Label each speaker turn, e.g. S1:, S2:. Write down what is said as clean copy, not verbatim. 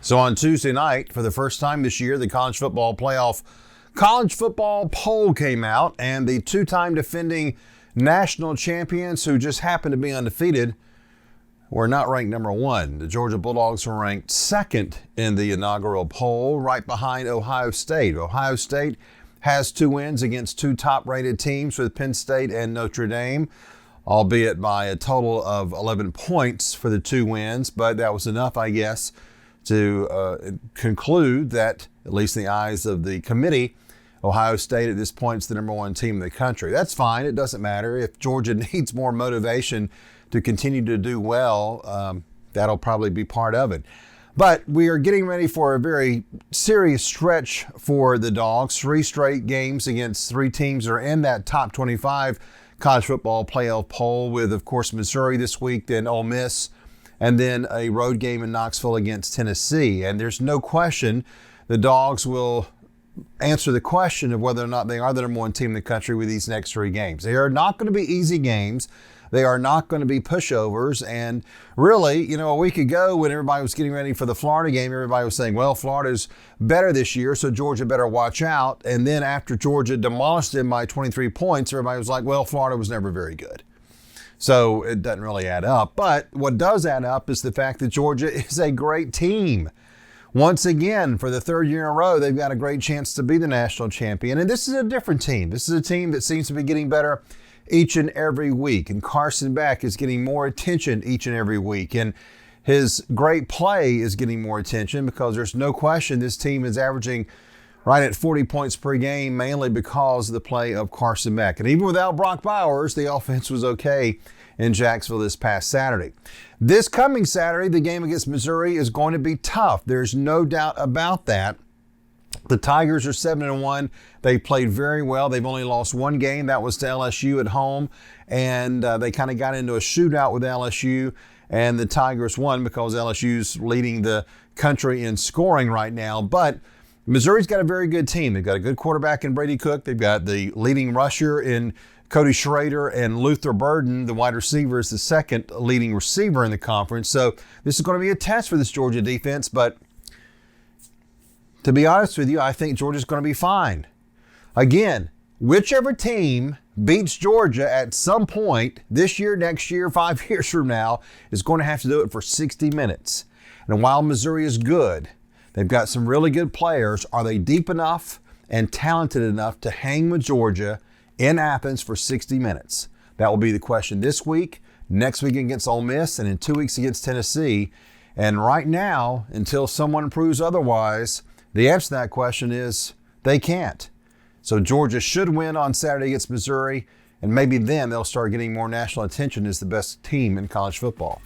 S1: So on Tuesday night, for the first time this year, the college football poll came out, and the two-time defending national champions who just happened to be undefeated were not ranked number one. The Georgia Bulldogs were ranked second in the inaugural poll, right behind Ohio State. Ohio State has 2 wins against 2 top-rated teams with Penn State and Notre Dame, albeit by a total of 11 points for the 2 wins, but that was enough, I guess, to conclude that, at least in the eyes of the committee, Ohio State at this point is the number 1 team in the country. That's fine. It doesn't matter. If Georgia needs more motivation to continue to do well, that'll probably be part of it. But we are getting ready for a very serious stretch for the Dawgs. 3 straight games against 3 teams that are in that top 25 college football playoff poll, with, of course, Missouri this week, then Ole Miss, and then a road game in Knoxville against Tennessee. And there's no question the Dawgs will answer the question of whether or not they are the number 1 team in the country with these next 3 games. They are not going to be easy games. They are not going to be pushovers. And really, a week ago when everybody was getting ready for the Florida game, everybody was saying, well, Florida's better this year, so Georgia better watch out. And then after Georgia demolished them by 23 points, everybody was like, well, Florida was never very good. So it doesn't really add up. But what does add up is the fact that Georgia is a great team. Once again, for the 3rd year in a row, they've got a great chance to be the national champion. And this is a different team. This is a team that seems to be getting better each and every week. And Carson Beck is getting more attention each and every week. And his great play is getting more attention because there's no question this team is averaging right at 40 points per game, mainly because of the play of Carson Beck. And even without Brock Bowers, the offense was okay in Jacksonville this past Saturday. This coming Saturday, the game against Missouri is going to be tough. There's no doubt about that. The Tigers are 7-1. They played very well. They've only lost 1 game. That was to LSU at home. And they kind of got into a shootout with LSU. And the Tigers won because LSU's leading the country in scoring right now. But Missouri's got a very good team. They've got a good quarterback in Brady Cook. They've got the leading rusher in Cody Schrader, and Luther Burden, the wide receiver, is the 2nd leading receiver in the conference. So this is going to be a test for this Georgia defense. But to be honest with you, I think Georgia's going to be fine. Again, whichever team beats Georgia at some point this year, next year, 5 years from now, is going to have to do it for 60 minutes. And while Missouri is good, they've got some really good players. Are they deep enough and talented enough to hang with Georgia in Athens for 60 minutes? That will be the question this week, next week against Ole Miss, and in 2 weeks against Tennessee. And right now, until someone proves otherwise, the answer to that question is they can't. So Georgia should win on Saturday against Missouri, and maybe then they'll start getting more national attention as the best team in college football.